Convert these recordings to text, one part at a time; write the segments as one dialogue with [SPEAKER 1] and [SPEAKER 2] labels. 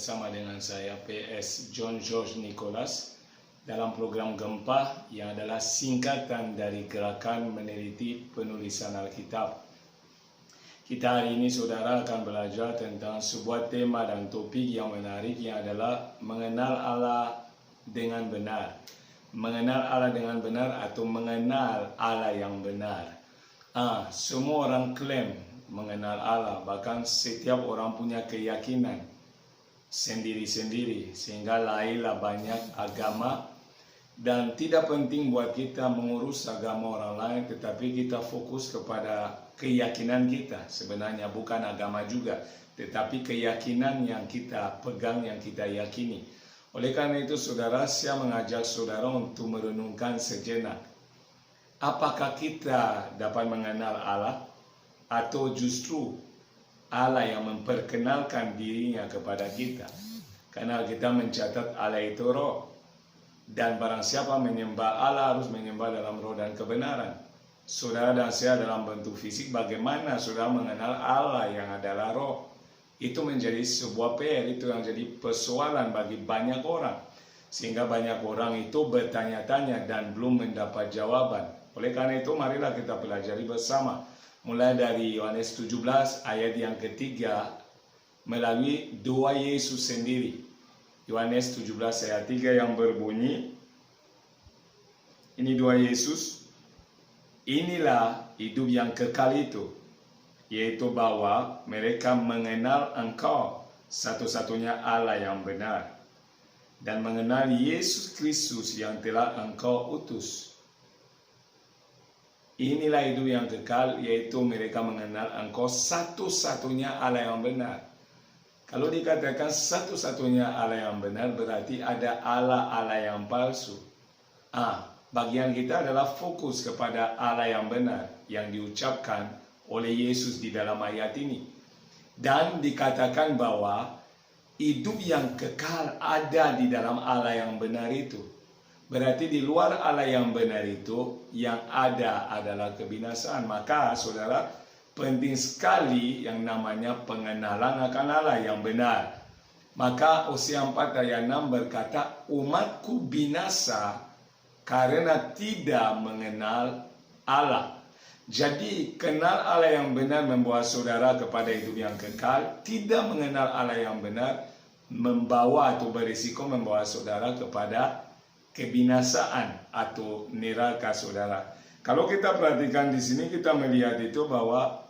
[SPEAKER 1] bersama dengan saya PS John George Nicholas dalam program Gempa yang adalah singkatan dari Gerakan Meneliti Penulisan Alkitab. Kita hari ini saudara akan belajar tentang sebuah tema dan topik yang menarik yang adalah mengenal Allah dengan benar. Mengenal Allah dengan benar atau mengenal Allah yang benar. Semua orang klaim mengenal Allah, bahkan setiap orang punya keyakinan sendiri-sendiri, sehingga lahirlah banyak agama. Dan tidak penting buat kita mengurus agama orang lain, tetapi kita fokus kepada keyakinan kita. Sebenarnya bukan agama juga, tetapi keyakinan yang kita pegang, yang kita yakini. Oleh karena itu saudara, saya mengajak saudara untuk merenungkan sejenak. Apakah kita dapat mengenal Allah? Atau justru Allah yang memperkenalkan dirinya kepada kita? Karena kita mencatat Allah itu roh. Dan barang siapa menyembah Allah harus menyembah dalam roh dan kebenaran. Saudara dan saya dalam bentuk fisik, bagaimana saudara mengenal Allah yang adalah roh? Itu menjadi sebuah PR, itu yang jadi persoalan bagi banyak orang. Sehingga banyak orang itu bertanya-tanya dan belum mendapat jawaban. Oleh karena itu marilah kita pelajari bersama. Mulai dari Yohanes 17 ayat yang ketiga melalui doa Yesus sendiri. Yohanes 17 ayat 3 yang berbunyi, ini doa Yesus, inilah hidup yang kekal itu, yaitu bahwa mereka mengenal Engkau satu-satunya Allah yang benar, dan mengenal Yesus Kristus yang telah Engkau utus. Inilah hidup yang kekal, yaitu mereka mengenal Engkau satu-satunya Allah yang benar. Kalau dikatakan satu-satunya Allah yang benar, berarti ada Allah-Allah yang palsu. Bagian kita adalah fokus kepada Allah yang benar, yang diucapkan oleh Yesus di dalam ayat ini. Dan dikatakan bahwa hidup yang kekal ada di dalam Allah yang benar itu. Berarti di luar Allah yang benar itu, yang ada adalah kebinasaan. Maka saudara, penting sekali yang namanya pengenalan akan Allah yang benar. Maka Hosea 4 ayat 6 berkata, umatku binasa karena tidak mengenal Allah. Jadi kenal Allah yang benar membawa saudara kepada hidup yang kekal. Tidak mengenal Allah yang benar membawa atau berisiko membawa saudara kepada kebinasaan atau neraka saudara. Kalau kita perhatikan di sini, kita melihat itu bahwa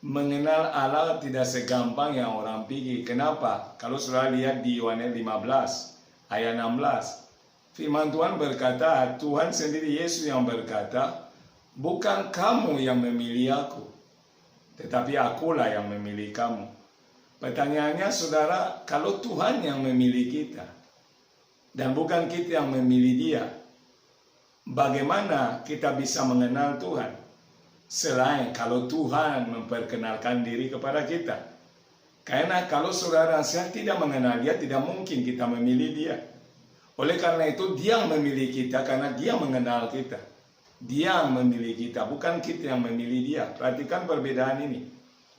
[SPEAKER 1] mengenal Allah tidak segampang yang orang pikir. Kenapa? Kalau saudara lihat di Yohanes 15 ayat 16, firman Tuhan berkata, Tuhan sendiri Yesus yang berkata, bukan kamu yang memilih aku, tetapi akulah yang memilih kamu. Pertanyaannya saudara, kalau Tuhan yang memilih kita dan bukan kita yang memilih dia, bagaimana kita bisa mengenal Tuhan? Selain kalau Tuhan memperkenalkan diri kepada kita. Karena kalau saudara saya tidak mengenal dia, tidak mungkin kita memilih dia. Oleh karena itu dia memilih kita karena dia mengenal kita. Dia memilih kita, bukan kita yang memilih dia. Perhatikan perbedaan ini.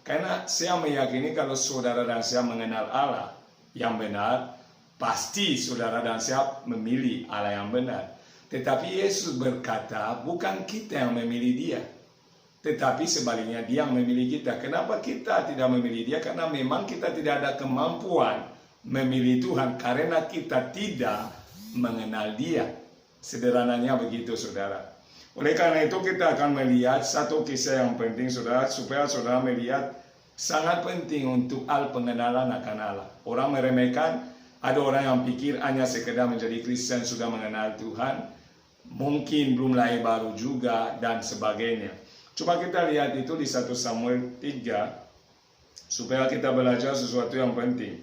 [SPEAKER 1] Karena saya meyakini kalau saudara dan saya mengenal Allah yang benar, pasti saudara dan saya memilih Allah yang benar. Tetapi Yesus berkata, bukan kita yang memilih dia, tetapi sebaliknya dia yang memilih kita. Kenapa kita tidak memilih dia? Karena memang kita tidak ada kemampuan memilih Tuhan, karena kita tidak mengenal dia. Sederhananya begitu saudara. Oleh karena itu kita akan melihat satu kisah yang penting saudara, supaya saudara melihat sangat penting untuk hal pengenalan akan Allah. Orang meremehkan. Ada orang yang pikir hanya sekedar menjadi Kristen sudah mengenal Tuhan, mungkin belum lahir baru juga, dan sebagainya. Coba kita lihat itu di 1 Samuel 3, supaya kita belajar sesuatu yang penting.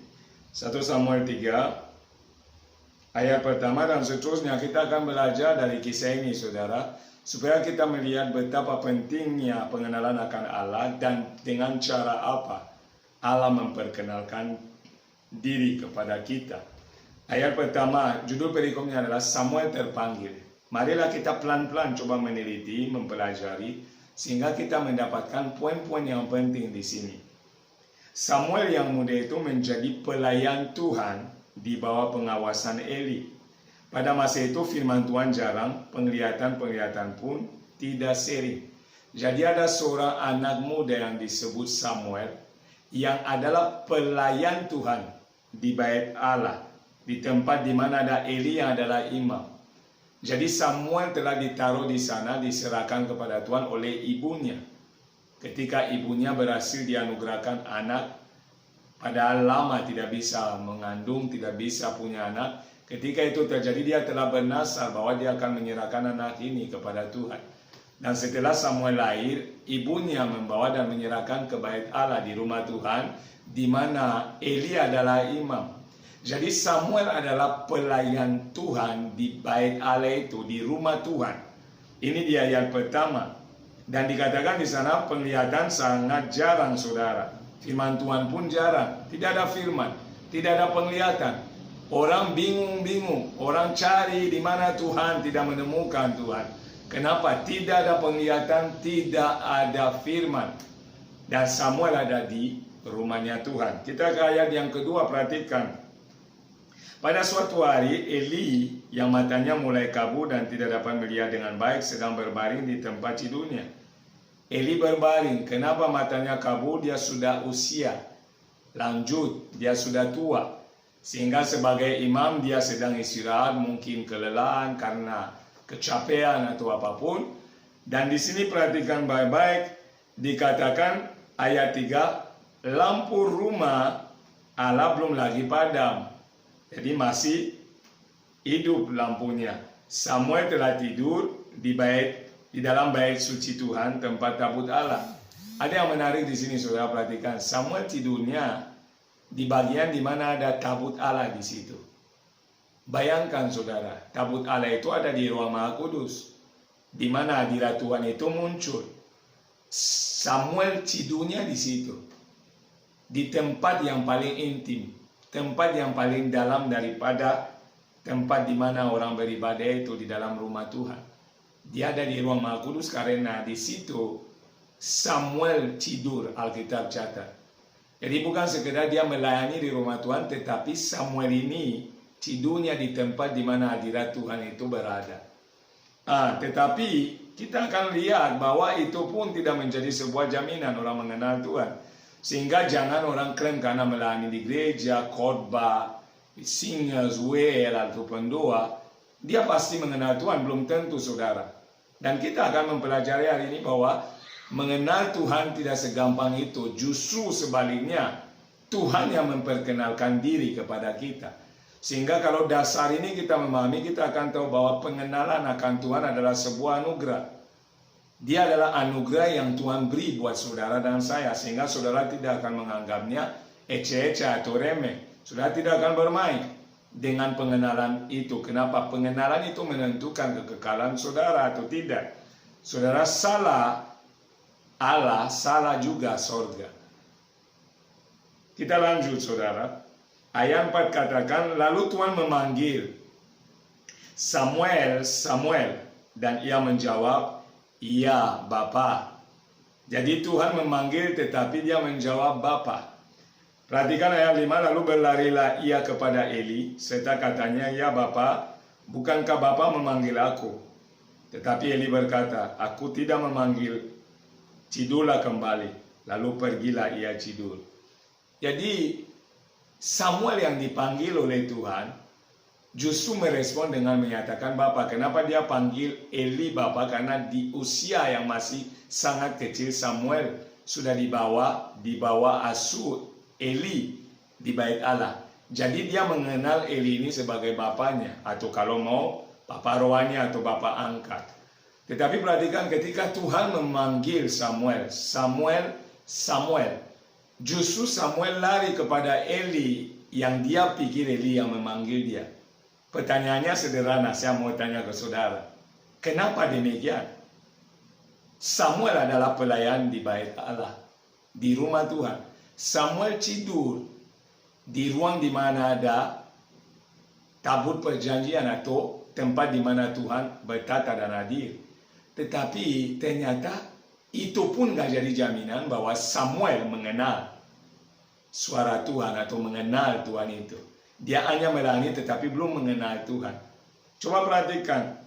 [SPEAKER 1] 1 Samuel 3, ayat pertama dan seterusnya, kita akan belajar dari kisah ini saudara, supaya kita melihat betapa pentingnya pengenalan akan Allah dan dengan cara apa Allah memperkenalkan diri kepada kita. Ayat pertama, judul perikopnya adalah Samuel terpanggil. Marilah kita pelan-pelan coba meneliti, mempelajari, sehingga kita mendapatkan poin-poin yang penting di sini. Samuel yang muda itu menjadi pelayan Tuhan di bawah pengawasan Eli. Pada masa itu firman Tuhan jarang, penglihatan pun tidak sering. Jadi ada seorang anak muda yang disebut Samuel yang adalah pelayan Tuhan di bait Allah, di tempat di mana ada Eli yang adalah imam. Jadi Samuel telah ditaruh di sana, diserahkan kepada Tuhan oleh ibunya. Ketika ibunya berhasil dianugerahkan anak, padahal lama tidak bisa mengandung, tidak bisa punya anak. Ketika itu terjadi, dia telah bernasar bahwa dia akan menyerahkan anak ini kepada Tuhan. Dan setelah Samuel lahir, ibunya membawa dan menyerahkan ke bait Allah di rumah Tuhan, di mana Eli adalah imam. Jadi Samuel adalah pelayan Tuhan di bait Allah itu, di rumah Tuhan. Ini di ayat pertama. Dan dikatakan di sana penglihatan sangat jarang, saudara. Firman Tuhan pun jarang. Tidak ada firman, tidak ada penglihatan. Orang bingung-bingung, orang cari di mana Tuhan, tidak menemukan Tuhan. Kenapa? Tidak ada penglihatan, tidak ada firman. Dan Samuel ada di rumahnya Tuhan. Kita ke ayat yang kedua, perhatikan. Pada suatu hari, Eli yang matanya mulai kabur dan tidak dapat melihat dengan baik sedang berbaring di tempat tidurnya. Eli berbaring. Kenapa matanya kabur? Dia sudah usia lanjut, dia sudah tua. Sehingga sebagai imam dia sedang istirahat, mungkin kelelahan karena kecapean atau apapun. Dan di sini perhatikan baik-baik, dikatakan ayat 3, lampu rumah Allah belum lagi padam. Jadi masih hidup lampunya. Samuel telah tidur di dalam bait suci Tuhan, tempat tabut Allah. Ada yang menarik di sini, saudara perhatikan. Samuel tidurnya di bagian di mana ada tabut Allah di situ. Bayangkan, saudara, tabut Allah itu ada di ruang Maha Kudus, di mana hadirat Tuhan itu muncul. Samuel tidurnya di situ, di tempat yang paling intim, tempat yang paling dalam daripada tempat di mana orang beribadah itu, di dalam rumah Tuhan. Dia ada di ruang Maha Kudus karena di situ Samuel tidur, Alkitab catat. Jadi bukan sekedar dia melayani di rumah Tuhan, tetapi Samuel ini tidurnya di tempat di mana hadirat Tuhan itu berada. Tetapi kita akan lihat bahwa itu pun tidak menjadi sebuah jaminan orang mengenal Tuhan. Sehingga jangan orang klaim karena melayani di gereja, khotbah, singers, well, atau pendoa, dia pasti mengenal Tuhan. Belum tentu, saudara. Dan kita akan mempelajari hari ini bahwa mengenal Tuhan tidak segampang itu. Justru sebaliknya, Tuhan yang memperkenalkan diri kepada kita. Sehingga kalau dasar ini kita memahami, kita akan tahu bahwa pengenalan akan Tuhan adalah sebuah anugerah. Dia adalah anugerah yang Tuhan beri buat saudara dan saya. Sehingga saudara tidak akan menganggapnya ece-ece atau remeh. Saudara tidak akan bermain dengan pengenalan itu. Kenapa? Pengenalan itu menentukan kekekalan saudara atau tidak. Saudara salah Allah, salah juga sorga. Kita lanjut, saudara. Ayat 4 katakan, lalu Tuhan memanggil Samuel, Samuel, dan ia menjawab, iya Bapa. Jadi Tuhan memanggil tetapi dia menjawab Bapa. Perhatikan ayat 5, lalu berlarilah ia kepada Eli, serta katanya, ya Bapa, bukankah Bapa memanggil aku? Tetapi Eli berkata, aku tidak memanggil, tidurlah kembali. Lalu pergilah ia tidur. Jadi Samuel yang dipanggil oleh Tuhan justru merespon dengan menyatakan Bapa. Kenapa dia panggil Eli Bapa? Karena di usia yang masih sangat kecil Samuel sudah dibawa asuh Eli di bait Allah. Jadi dia mengenal Eli ini sebagai bapaknya, atau kalau mau bapa rohani atau bapa angkat. Tetapi perhatikan ketika Tuhan memanggil Samuel, justru Samuel lari kepada Eli yang dia pikir Eli yang memanggil dia. Pertanyaannya sederhana, saya mau tanya ke saudara. Kenapa demikian? Samuel adalah pelayan di bait Allah, di rumah Tuhan. Samuel tidur di ruang di mana ada tabut perjanjian atau tempat di mana Tuhan bertata dan hadir. Tetapi ternyata itu pun gak jadi jaminan bahwa Samuel mengenal suara Tuhan atau mengenal Tuhan itu. Dia hanya melayani tetapi belum mengenal Tuhan. Coba perhatikan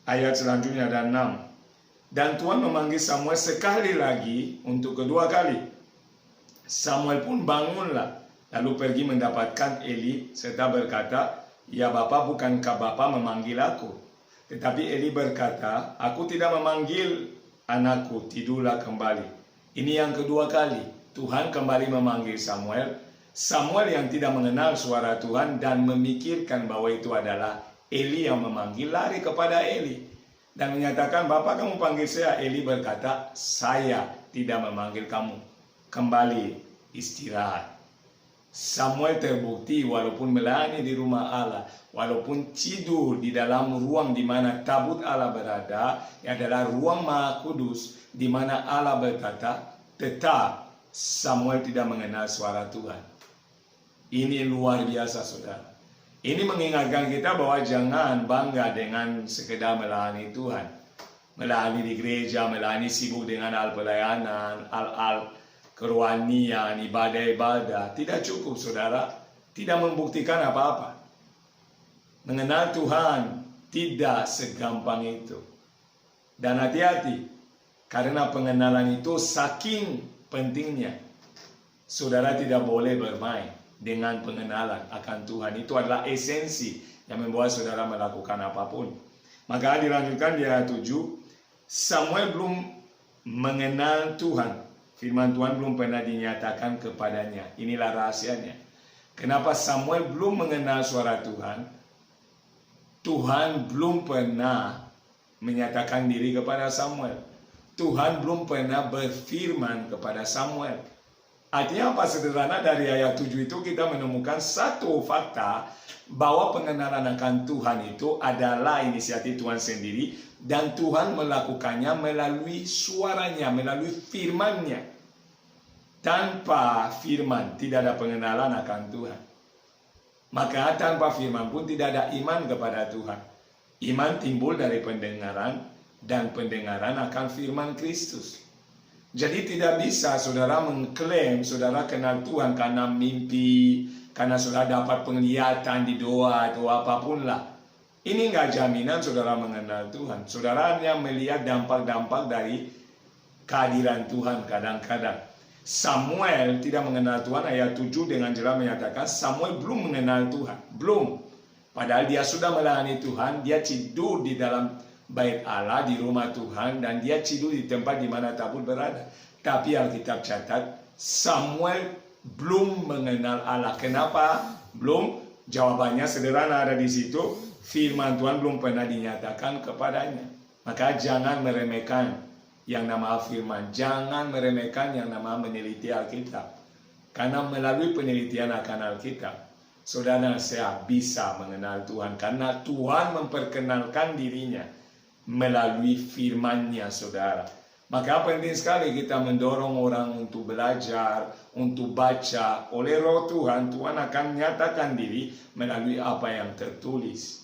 [SPEAKER 1] ayat selanjutnya dan 6. Dan Tuhan memanggil Samuel sekali lagi untuk kedua kali. Samuel pun bangunlah, lalu pergi mendapatkan Eli serta berkata, "Ya Bapa, bukankah Bapa memanggil aku?" Tetapi Eli berkata, "Aku tidak memanggil anakku, tidurlah kembali." Ini yang kedua kali Tuhan kembali memanggil Samuel. Samuel yang tidak mengenal suara Tuhan dan memikirkan bahwa itu adalah Eli yang memanggil, lari kepada Eli dan menyatakan, "Bapak, kamu panggil saya." Eli berkata, "Saya tidak memanggil kamu. Kembali istirahat." Samuel terbukti walaupun melayani di rumah Allah, walaupun tidur di dalam ruang di mana tabut Allah berada, yang adalah ruang Maha Kudus di mana Allah berkata, tetap Samuel tidak mengenal suara Tuhan. Ini luar biasa, saudara. Ini mengingatkan kita bahwa jangan bangga dengan sekedar melayani Tuhan. Melayani di gereja, melayani sibuk dengan hal pelayanan, hal-hal kerohanian, ibadah-ibadah. Tidak cukup, saudara. Tidak membuktikan apa-apa. Mengenal Tuhan tidak segampang itu. Dan hati-hati, karena pengenalan itu saking pentingnya. Saudara tidak boleh bermain dengan pengenalan akan Tuhan. Itu adalah esensi yang membuat saudara melakukan apapun. Maka dilanjutkan di ayat 7, Samuel belum mengenal Tuhan. Firman Tuhan belum pernah dinyatakan kepadanya. Inilah rahasianya. Kenapa Samuel belum mengenal suara Tuhan? Tuhan belum pernah menyatakan diri kepada Samuel. Tuhan belum pernah berfirman kepada Samuel. Artinya apa, sederhana? Dari ayat 7 itu kita menemukan satu fakta bahwa pengenalan akan Tuhan itu adalah inisiatif Tuhan sendiri, dan Tuhan melakukannya melalui suaranya, melalui firman-Nya. Tanpa firman tidak ada pengenalan akan Tuhan. Maka tanpa firman pun tidak ada iman kepada Tuhan. Iman timbul dari pendengaran, dan pendengaran akan firman Kristus. Jadi tidak bisa saudara mengklaim saudara kenal Tuhan karena mimpi, karena saudara dapat penglihatan di doa atau apapun lah. Ini enggak jaminan saudara mengenal Tuhan. Saudara hanya melihat dampak-dampak dari kehadiran Tuhan kadang-kadang. Samuel tidak mengenal Tuhan. Ayat 7 dengan jelas menyatakan Samuel belum mengenal Tuhan. Belum. Padahal dia sudah melayani Tuhan. Dia tidur di dalam bait Allah, di rumah Tuhan, dan dia tidur di tempat di mana tabut berada. Tapi Alkitab catat Samuel belum mengenal Allah. Kenapa belum? Jawabannya sederhana, ada di situ. Firman Tuhan belum pernah dinyatakan kepadanya. Maka jangan meremehkan yang nama firman. Jangan meremehkan yang nama meneliti Alkitab. Karena melalui penelitian akan Alkitab, saudara saya bisa mengenal Tuhan. Karena Tuhan memperkenalkan dirinya melalui firman-Nya, saudara. Maka penting sekali kita mendorong orang untuk belajar, untuk baca. Oleh Roh Tuhan, Tuhan akan menyatakan diri melalui apa yang tertulis.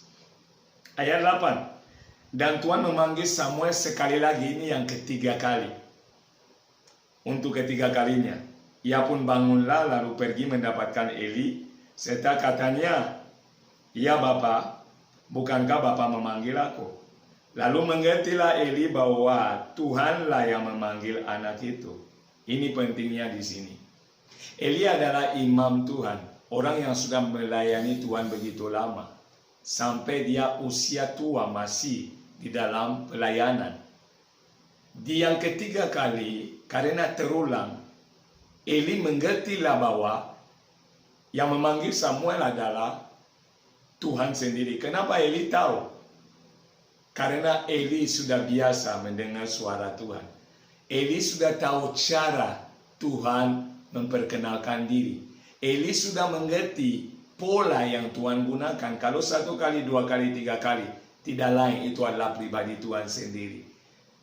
[SPEAKER 1] Ayat 8. Dan Tuhan memanggil Samuel sekali lagi, ini yang ketiga kali. Untuk ketiga kalinya, ia pun bangunlah lalu pergi mendapatkan Eli, serta katanya, "Ya Bapa, bukankah Bapa memanggil aku?" Lalu mengertilah Eli bahwa Tuhanlah yang memanggil anak itu. Ini pentingnya di sini. Eli adalah imam Tuhan, orang yang sudah melayani Tuhan begitu lama, sampai dia usia tua masih di dalam pelayanan. Di yang ketiga kali, karena terulang, Eli mengertilah bahwa yang memanggil Samuel adalah Tuhan sendiri. Kenapa Eli tahu? Karena Eli sudah biasa mendengar suara Tuhan. Eli sudah tahu cara Tuhan memperkenalkan diri. Eli sudah mengerti pola yang Tuhan gunakan. Kalau satu kali, dua kali, tiga kali, tidak lain, itu adalah pribadi Tuhan sendiri.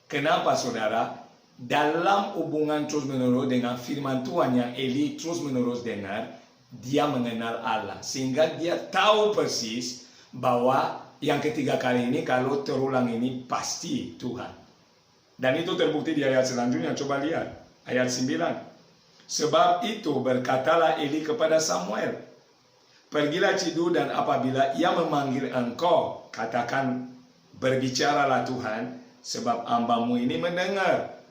[SPEAKER 1] Kenapa, saudara? Dalam hubungan terus-menerus dengan firman Tuhan yang Eli terus-menerus dengar, dia mengenal Allah. Sehingga dia tahu persis bahwa yang ketiga kali ini, kalau terulang ini, pasti Tuhan. Dan itu terbukti di ayat selanjutnya. Coba lihat, ayat 9. Sebab itu berkatalah Eli kepada Samuel, pergilah cidu dan apabila ia memanggil engkau, katakan, berbicaralah Tuhan, sebab hambamu ini mendengar.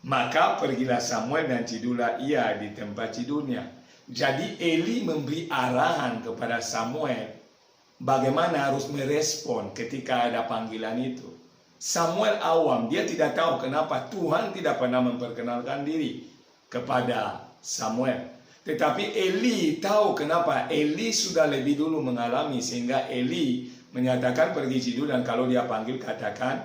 [SPEAKER 1] Maka pergilah Samuel dan cidulah ia di tempat tidurnya. Jadi Eli memberi arahan kepada Samuel bagaimana harus merespon ketika ada panggilan itu. Samuel awam, dia tidak tahu kenapa Tuhan tidak pernah memperkenalkan diri kepada Samuel. Tetapi Eli tahu kenapa. Eli sudah lebih dulu mengalami, sehingga Eli menyatakan pergi cidu dan kalau dia panggil katakan,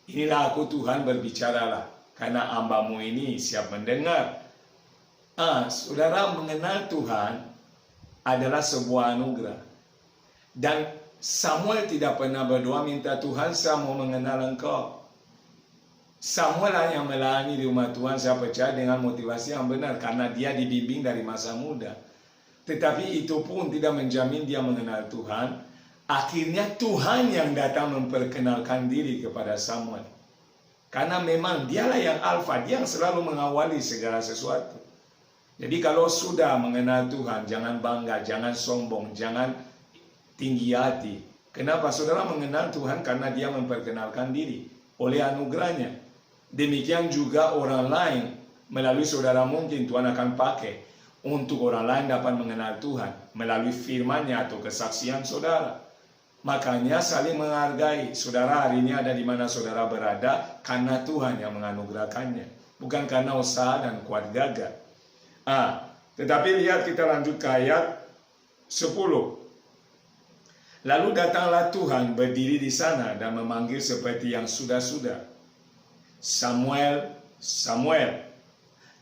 [SPEAKER 1] inilah aku Tuhan, berbicaralah, karena hambamu ini siap mendengar. Saudara, mengenal Tuhan adalah sebuah anugerah. Dan Samuel tidak pernah berdoa minta Tuhan saya mau mengenal engkau. Samuel hanya melayani di rumah Tuhan, saya percaya, dengan motivasi yang benar karena dia dibimbing dari masa muda. Tetapi itu pun tidak menjamin dia mengenal Tuhan. Akhirnya Tuhan yang datang memperkenalkan diri kepada Samuel. Karena memang dialah yang alfa, dia yang selalu mengawali segala sesuatu. Jadi kalau sudah mengenal Tuhan, jangan bangga, jangan sombong, jangan tinggi hati. Kenapa? Saudara mengenal Tuhan karena dia memperkenalkan diri oleh anugerahnya. Demikian juga orang lain, melalui saudara mungkin Tuhan akan pakai untuk orang lain dapat mengenal Tuhan melalui firman-Nya atau kesaksian saudara. Makanya saling menghargai. Saudara hari ini ada di mana saudara berada karena Tuhan yang menganugerahkannya, bukan karena usaha dan kuat gagah. Tetapi lihat, kita lanjut ke ayat 10. Lalu datanglah Tuhan berdiri di sana dan memanggil seperti yang sudah-sudah, Samuel, Samuel.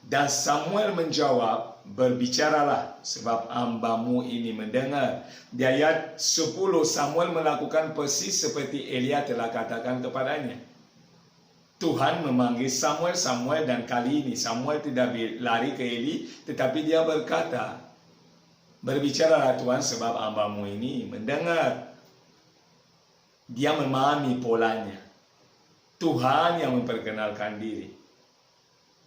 [SPEAKER 1] Dan Samuel menjawab, berbicaralah, sebab hambamu ini mendengar. Di ayat 10, Samuel melakukan persis seperti Elia telah katakan kepadanya. Tuhan memanggil Samuel, Samuel, dan kali ini Samuel tidak lari ke Eli, tetapi dia berkata, berbicaralah Tuhan, sebab hambamu ini mendengar. Dia memahami polanya. Tuhan yang memperkenalkan diri.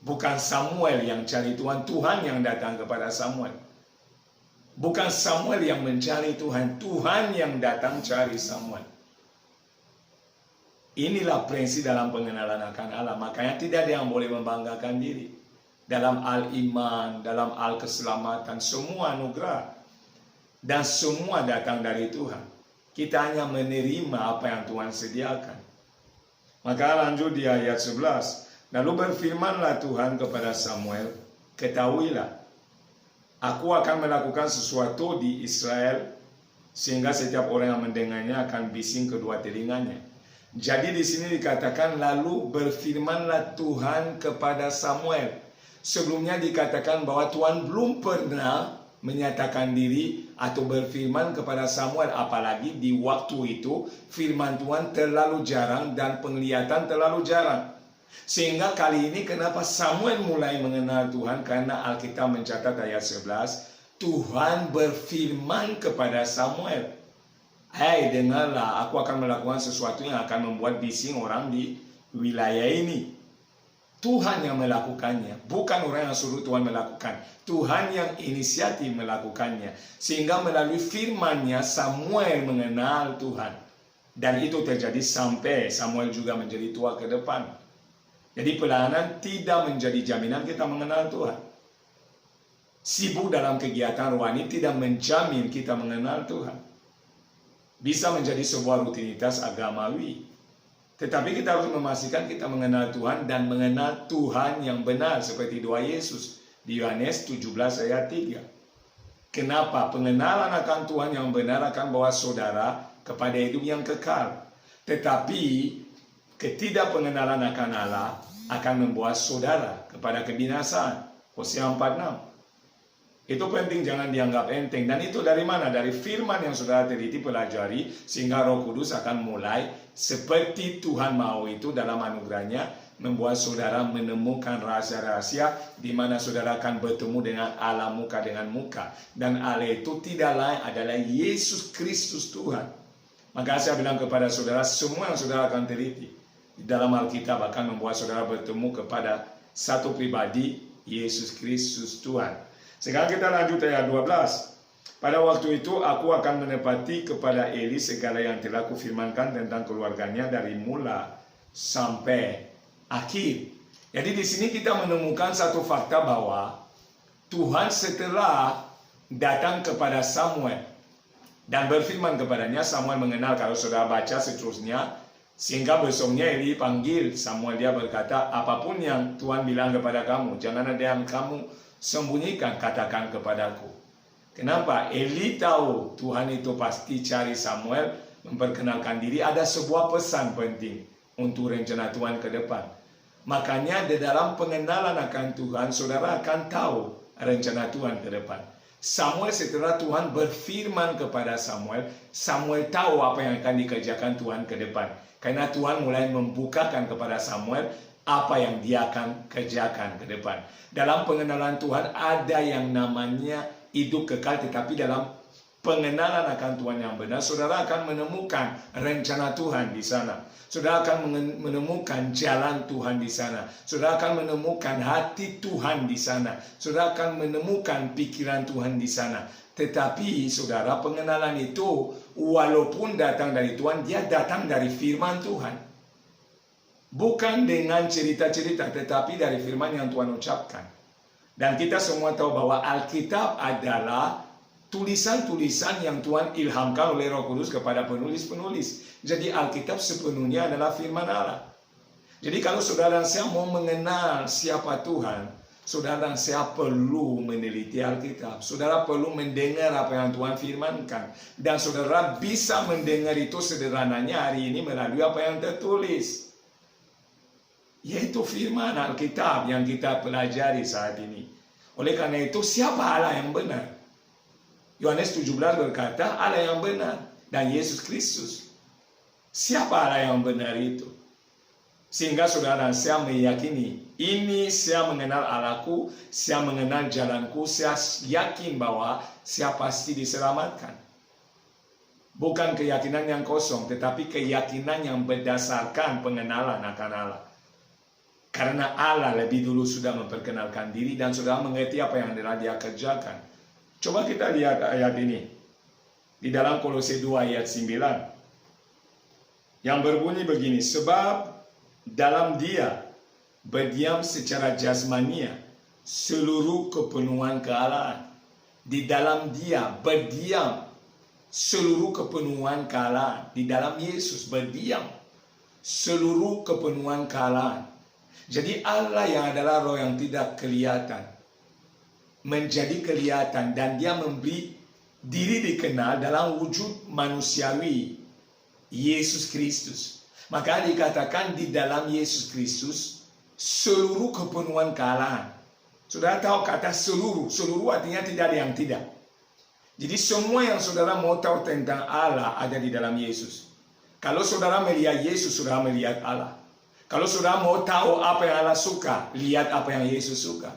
[SPEAKER 1] Bukan Samuel yang cari Tuhan, Tuhan yang datang kepada Samuel. Bukan Samuel yang mencari Tuhan, Tuhan yang datang cari Samuel. Inilah prinsip dalam pengenalan akan Allah. Makanya tidak ada yang boleh membanggakan diri. Dalam hal iman, dalam hal keselamatan, semua anugerah. Dan semua datang dari Tuhan. Kita hanya menerima apa yang Tuhan sediakan. Maka lanjut di ayat 11. Lalu berfirmanlah Tuhan kepada Samuel, ketahuilah, aku akan melakukan sesuatu di Israel, sehingga setiap orang yang mendengarnya akan bising kedua telinganya. Jadi di sini dikatakan, lalu berfirmanlah Tuhan kepada Samuel. Sebelumnya dikatakan bahwa Tuhan belum pernah menyatakan diri atau berfirman kepada Samuel, apalagi di waktu itu firman Tuhan terlalu jarang dan penglihatan terlalu jarang. Sehingga kali ini kenapa Samuel mulai mengenal Tuhan? Karena Alkitab mencatat ayat 11, Tuhan berfirman kepada Samuel, hai dengarlah, aku akan melakukan sesuatu yang akan membuat bising orang di wilayah ini. Tuhan yang melakukannya, bukan orang yang suruh Tuhan melakukan. Tuhan yang inisiatif melakukannya. Sehingga melalui firman-Nya Samuel mengenal Tuhan. Dan itu terjadi sampai Samuel juga menjadi tua ke depan. Jadi pelayanan tidak menjadi jaminan kita mengenal Tuhan. Sibuk dalam kegiatan rohani tidak menjamin kita mengenal Tuhan. Bisa menjadi sebuah rutinitas agamawi. Tetapi kita harus memastikan kita mengenal Tuhan dan mengenal Tuhan yang benar seperti doa Yesus di Yohanes 17 ayat 3. Kenapa? Pengenalan akan Tuhan yang benar akan bawa saudara kepada hidup yang kekal. Tetapi ketidakpengenalan akan Allah akan membawa saudara kepada kebinasaan. Hosea 4:6. Itu penting, jangan dianggap enteng. Dan itu dari mana? Dari firman yang saudara teliti, pelajari, sehingga Roh Kudus akan mulai seperti Tuhan mau itu dalam anugerahnya membuat saudara menemukan rahasia-rahasia di mana saudara akan bertemu dengan Allah muka dengan muka. Dan Allah itu tidak lain adalah Yesus Kristus Tuhan. Maka saya bilang kepada saudara, semua yang saudara akan teliti di dalam Alkitab akan membuat saudara bertemu kepada satu pribadi Yesus Kristus Tuhan. Sekarang kita lanjut ayat 12. Pada waktu itu aku akan menepati kepada Eli segala yang telah kufirmankan tentang keluarganya dari mula sampai akhir. Jadi di sini kita menemukan satu fakta bahwa Tuhan setelah datang kepada Samuel dan berfirman kepadanya, Samuel mengenal, kalau saudara baca seterusnya, sehingga besoknya Eli panggil Samuel, dia berkata, apapun yang Tuhan bilang kepada kamu, jangan ada yang kamu sembunyikan, katakan kepadaku. Kenapa? Eli tahu Tuhan itu pasti cari Samuel, memperkenalkan diri, ada sebuah pesan penting untuk rencana Tuhan ke depan. Makanya di dalam pengenalan akan Tuhan, saudara akan tahu rencana Tuhan ke depan. Samuel setelah Tuhan berfirman kepada Samuel, Samuel tahu apa yang akan dikerjakan Tuhan ke depan. Karena Tuhan mulai membukakan kepada Samuel apa yang dia akan kerjakan ke depan. Dalam pengenalan Tuhan ada yang namanya hidup kekal, tetapi dalam pengenalan akan Tuhan yang benar, saudara akan menemukan rencana Tuhan di sana. Saudara akan menemukan jalan Tuhan di sana. Saudara akan menemukan hati Tuhan di sana. Saudara akan menemukan pikiran Tuhan di sana. Tetapi saudara, pengenalan itu walaupun datang dari Tuhan, dia datang dari firman Tuhan. Bukan dengan cerita-cerita, tetapi dari firman yang Tuhan ucapkan. Dan kita semua tahu bahwa Alkitab adalah tulisan-tulisan yang Tuhan ilhamkan oleh Roh Kudus kepada penulis-penulis. Jadi Alkitab sepenuhnya adalah firman Allah. Jadi kalau saudara dan saya mau mengenal siapa Tuhan, saudara dan saya perlu meneliti Alkitab. Saudara perlu mendengar apa yang Tuhan firmankan. Dan saudara bisa mendengar itu sederhananya hari ini melalui apa yang tertulis. Yaitu firman Alkitab yang kita pelajari saat ini. Oleh karena itu, siapa Allah yang benar? Yohanes 17 berkata, Allah yang benar dan Yesus Kristus. Siapa Allah yang benar itu? Sehingga saudara dan saya meyakini, ini saya mengenal Allahku, saya mengenal jalanku, saya yakin bahwa saya pasti diselamatkan. Bukan keyakinan yang kosong, tetapi keyakinan yang berdasarkan pengenalan akan Allah. Karena Allah lebih dulu sudah memperkenalkan diri dan sudah mengerti apa yang telah dia kerjakan. Coba kita lihat ayat ini. Di dalam Kolose 2 ayat 9. Yang berbunyi begini. Sebab dalam dia berdiam secara jasmania seluruh kepenuhan kealahan. Di dalam dia berdiam seluruh kepenuhan kealahan. Di dalam Yesus berdiam seluruh kepenuhan kealahan. Jadi Allah yang adalah roh yang tidak kelihatan menjadi kelihatan dan dia memberi diri dikenal dalam wujud manusiawi Yesus Kristus. Maka dikatakan di dalam Yesus Kristus seluruh kepenuhan kealahan. Saudara tahu kata seluruh, seluruh artinya tidak ada yang tidak. Jadi semua yang saudara mau tahu tentang Allah ada di dalam Yesus. Kalau saudara melihat Yesus, saudara melihat Allah. Kalau saudara mau tahu apa yang Allah suka, lihat apa yang Yesus suka.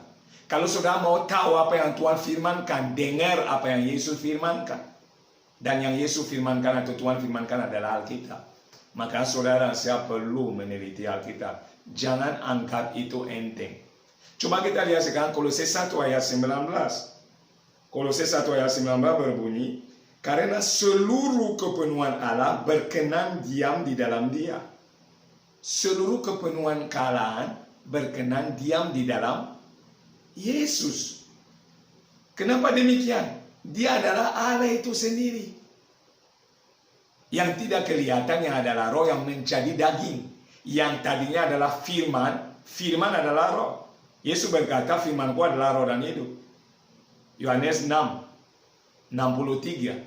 [SPEAKER 1] Kalau saudara mau tahu apa yang Tuhan firmankan, dengar apa yang Yesus firmankan. Dan yang Yesus firmankan atau Tuhan firmankan adalah Alkitab. Maka saudara saya perlu meneliti Alkitab. Jangan anggap itu enteng. Coba kita lihat sekarang Kolose 1 ayat 19. Kolose 1 ayat 19 berbunyi, karena seluruh kepenuhan Allah berkenan diam di dalam dia. Seluruh kepenuhan kealahan berkenan diam di dalam Yesus. Kenapa demikian? Dia adalah Allah itu sendiri. Yang tidak kelihatan, yang adalah roh yang menjadi daging. Yang tadinya adalah firman, firman adalah roh. Yesus berkata, firmanku adalah roh dan hidup. Yohanes 6:63.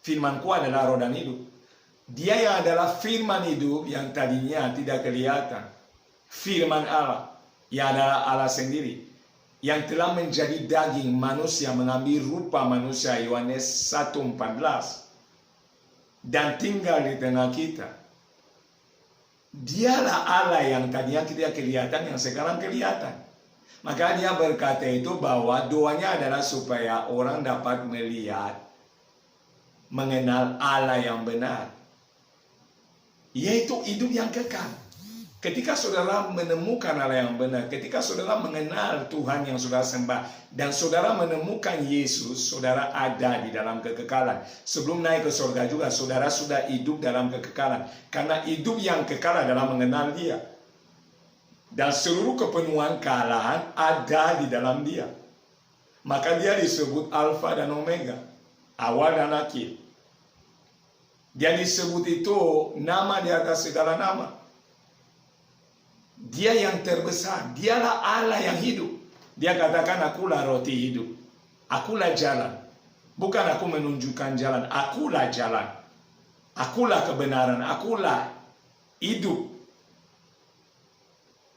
[SPEAKER 1] Firmanku adalah roh dan hidup. Dia yang adalah firman hidup yang tadinya tidak kelihatan. Firman Allah yang adalah Allah sendiri. Yang telah menjadi daging manusia, mengambil rupa manusia, Yohanes 1:14. Dan tinggal di tengah kita. Dialah Allah yang tadinya tidak kelihatan, yang sekarang kelihatan. Maka dia berkata itu bahwa doanya adalah supaya orang dapat melihat, mengenal Allah yang benar. Yaitu hidup yang kekal. Ketika saudara menemukan Allah yang benar, ketika saudara mengenal Tuhan yang saudara sembah, dan saudara menemukan Yesus, saudara ada di dalam kekekalan. Sebelum naik ke surga juga, saudara sudah hidup dalam kekekalan. Karena hidup yang kekal adalah mengenal Dia. Dan seluruh kepenuhan kealahan ada di dalam Dia. Maka Dia disebut Alfa dan Omega, awal dan akhir. Dia disebut itu nama di atas segala nama. Dia yang terbesar, dialah Allah yang hidup. Dia katakan, akulah roti hidup, akulah jalan. Bukan aku menunjukkan jalan, akulah jalan, akulah kebenaran, akulah hidup.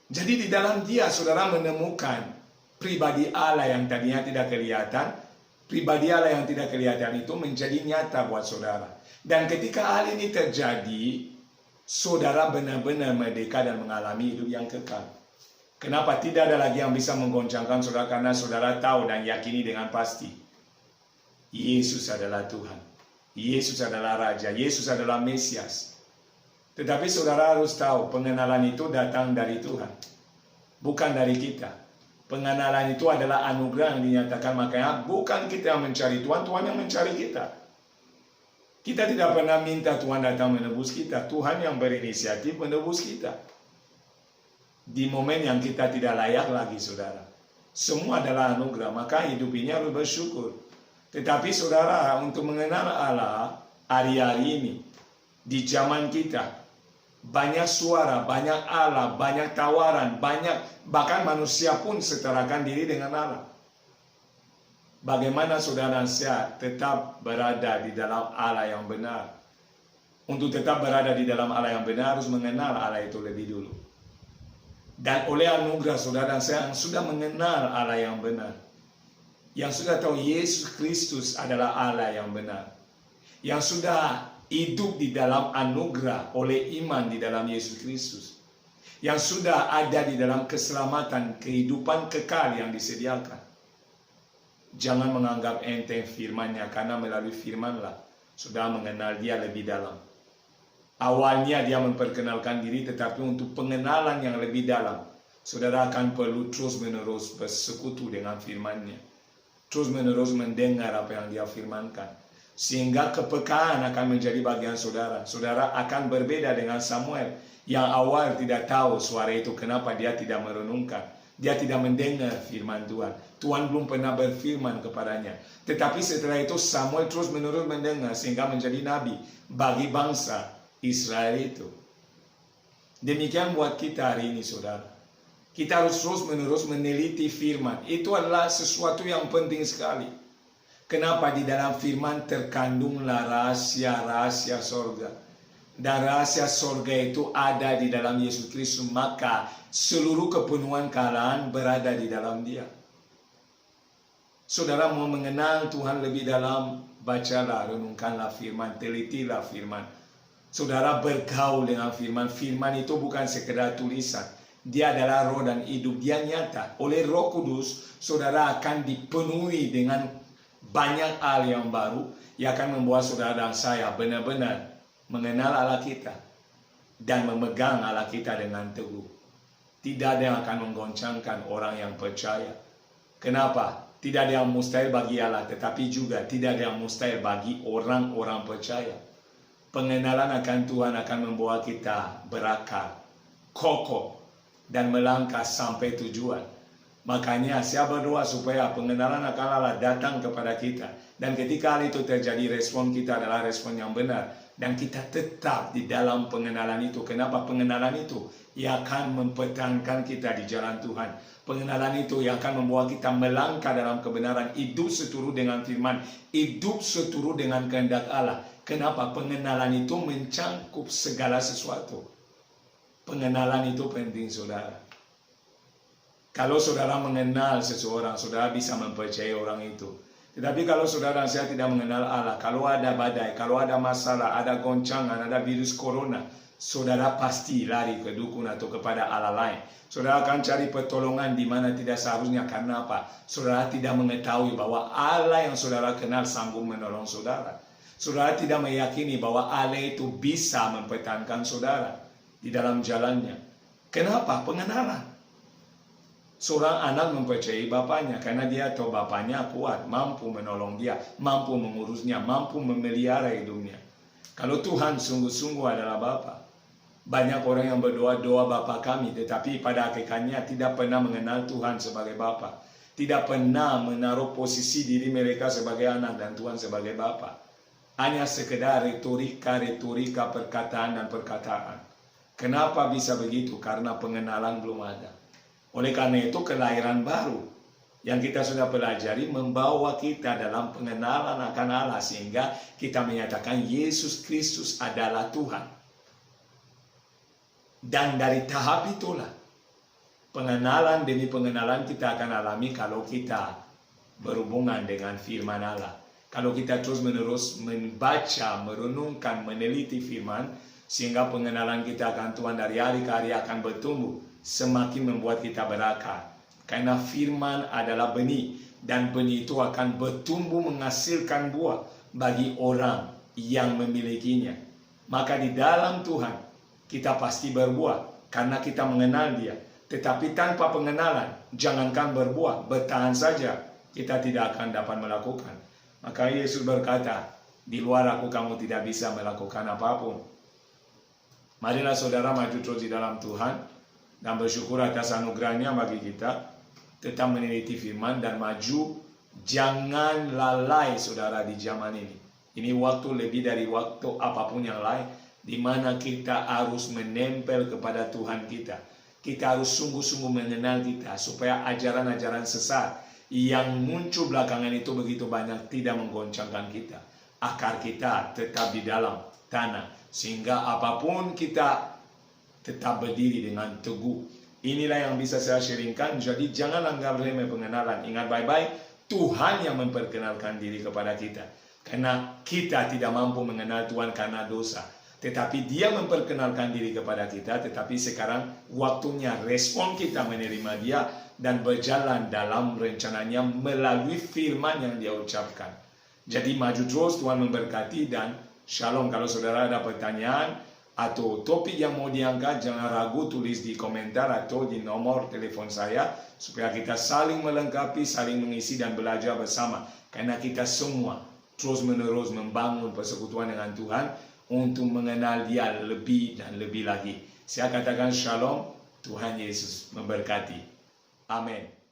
[SPEAKER 1] Jadi di dalam Dia saudara menemukan pribadi Allah yang tadinya tidak kelihatan. Pribadi Allah yang tidak kelihatan itu menjadi nyata buat saudara. Dan ketika hal ini terjadi, saudara benar-benar merdeka dan mengalami hidup yang kekal. Kenapa? Tidak ada lagi yang bisa menggoncangkan saudara, karena saudara tahu dan yakini dengan pasti Yesus adalah Tuhan, Yesus adalah Raja, Yesus adalah Mesias. Tetapi saudara harus tahu, pengenalan itu datang dari Tuhan, bukan dari kita. Pengenalan itu adalah anugerah yang dinyatakan. Makanya bukan kita yang mencari Tuhan, Tuhan yang mencari kita. Kita tidak pernah minta Tuhan datang menebus kita. Tuhan yang berinisiatif menebus kita. Di momen yang kita tidak layak lagi, saudara. Semua adalah anugerah, maka hidup ini harus bersyukur. Tetapi saudara, untuk mengenal Allah hari-hari ini, di zaman kita, banyak suara, banyak Allah, banyak tawaran, bahkan manusia pun setarakan diri dengan Allah. Bagaimana saudara saya tetap berada di dalam Allah yang benar? Untuk tetap berada di dalam Allah yang benar, harus mengenal Allah itu lebih dulu. Dan oleh anugerah saudara saya yang sudah mengenal Allah yang benar, yang sudah tahu Yesus Kristus adalah Allah yang benar, yang sudah hidup di dalam anugerah oleh iman di dalam Yesus Kristus, yang sudah ada di dalam keselamatan, kehidupan kekal yang disediakan. Jangan menganggap enteng firman-Nya, karena melalui firman-lah sudah mengenal Dia lebih dalam. Awalnya Dia memperkenalkan diri, tetapi untuk pengenalan yang lebih dalam, saudara akan perlu terus-menerus bersekutu dengan firman-Nya, terus-menerus mendengar apa yang Dia firmankan, sehingga kepekaan akan menjadi bagian saudara. Saudara akan berbeda dengan Samuel yang awal tidak tahu suara itu. Kenapa? Dia tidak merenungkan. Dia tidak mendengar firman Tuhan. Tuhan belum pernah berfirman kepadanya. Tetapi setelah itu Samuel terus menerus mendengar sehingga menjadi nabi bagi bangsa Israel itu. Demikian buat kita hari ini, saudara. Kita harus terus menerus meneliti firman. Itu adalah sesuatu yang penting sekali. Kenapa? Di dalam firman terkandunglah rahasia-rahasia sorga. Dan rahasia sorga itu ada di dalam Yesus Kristus. Maka seluruh kepenuhan kealahan berada di dalam Dia. Saudara mau mengenal Tuhan lebih dalam, bacalah, renungkanlah firman, telitilah firman. Saudara bergaul dengan firman. Firman itu bukan sekedar tulisan. Dia adalah roh dan hidup. Dia nyata. Oleh Roh Kudus, saudara akan dipenuhi dengan banyak hal yang baru yang akan membuat saudara dan saya benar-benar mengenal Allah kita dan memegang Allah kita dengan teguh. Tidak ada yang akan menggoncangkan orang yang percaya. Kenapa? Tidak ada yang mustahil bagi Allah, tetapi juga tidak ada yang mustahil bagi orang-orang percaya. Pengenalan akan Tuhan akan membawa kita berakar, kokoh, dan melangkah sampai tujuan. Makanya saya berdoa supaya pengenalan akan Allah datang kepada kita. Dan ketika hal itu terjadi, respon kita adalah respon yang benar. Dan kita tetap di dalam pengenalan itu. Kenapa? Pengenalan itu yang akan mempertahankan kita di jalan Tuhan. Pengenalan itu yang akan membawa kita melangkah dalam kebenaran. Hidup seturut dengan firman. Hidup seturut dengan kehendak Allah. Kenapa? Pengenalan itu mencangkup segala sesuatu. Pengenalan itu penting, saudara. Kalau saudara mengenal seseorang, saudara bisa mempercayai orang itu. Tetapi kalau saudara dan saya tidak mengenal Allah, kalau ada badai, kalau ada masalah, ada goncangan, ada virus corona, saudara pasti lari ke dukun atau kepada Allah lain. Saudara akan cari pertolongan di mana tidak seharusnya. Karena apa? Saudara tidak mengetahui bahwa Allah yang saudara kenal sanggup menolong saudara. Saudara tidak meyakini bahwa Allah itu bisa mempertahankan saudara di dalam jalannya. Kenapa? Pengenalan. Seorang anak mempercayai bapaknya karena dia tahu bapaknya kuat, mampu menolong dia, mampu mengurusnya, mampu memelihara hidupnya. Kalau Tuhan sungguh-sungguh adalah Bapa, banyak orang yang berdoa-doa Bapa kami, tetapi pada hakikatnya tidak pernah mengenal Tuhan sebagai Bapa, tidak pernah menaruh posisi diri mereka sebagai anak dan Tuhan sebagai Bapa. Hanya sekedar retorika, perkataan dan perkataan. Kenapa bisa begitu? Karena pengenalan belum ada. Oleh karena itu kelahiran baru yang kita sudah pelajari membawa kita dalam pengenalan akan Allah sehingga kita menyatakan Yesus Kristus adalah Tuhan. Dan dari tahap itulah pengenalan demi pengenalan kita akan alami kalau kita berhubungan dengan firman Allah. Kalau kita terus-menerus membaca, merenungkan, meneliti firman, sehingga pengenalan kita akan Tuhan dari hari ke hari akan bertumbuh, semakin membuat kita berakar. Karena firman adalah benih, dan benih itu akan bertumbuh menghasilkan buah bagi orang yang memilikinya. Maka di dalam Tuhan kita pasti berbuah karena kita mengenal Dia. Tetapi tanpa pengenalan, jangankan berbuah, bertahan saja kita tidak akan dapat melakukan. Maka Yesus berkata, di luar aku kamu tidak bisa melakukan apapun. Marilah saudara maju terus di dalam Tuhan dan bersyukur atas anugerahnya bagi kita. Tetap meneliti firman dan maju. Jangan lalai saudara di zaman ini. Ini waktu lebih dari waktu apapun yang lain, di mana kita harus menempel kepada Tuhan kita. Kita harus sungguh-sungguh mengenal kita, supaya ajaran-ajaran sesat yang muncul belakangan itu begitu banyak tidak menggoncangkan kita. Akar kita tetap di dalam tanah, sehingga apapun kita tetap berdiri dengan teguh. Inilah yang bisa saya sharingkan. Jadi jangan anggap remeh pengenalan. Ingat baik-baik, Tuhan yang memperkenalkan diri kepada kita. Karena kita tidak mampu mengenal Tuhan karena dosa. Tetapi Dia memperkenalkan diri kepada kita. Tetapi sekarang waktunya respon kita menerima Dia dan berjalan dalam rencananya melalui firman yang Dia ucapkan. Jadi maju terus, Tuhan memberkati dan shalom. Kalau saudara ada pertanyaan atau topik yang mau diangkat, jangan ragu tulis di komentar atau di nomor telepon saya, supaya kita saling melengkapi, saling mengisi dan belajar bersama. Karena kita semua terus-menerus membangun persekutuan dengan Tuhan untuk mengenal Dia lebih dan lebih lagi. Saya katakan shalom, Tuhan Yesus memberkati. Amin.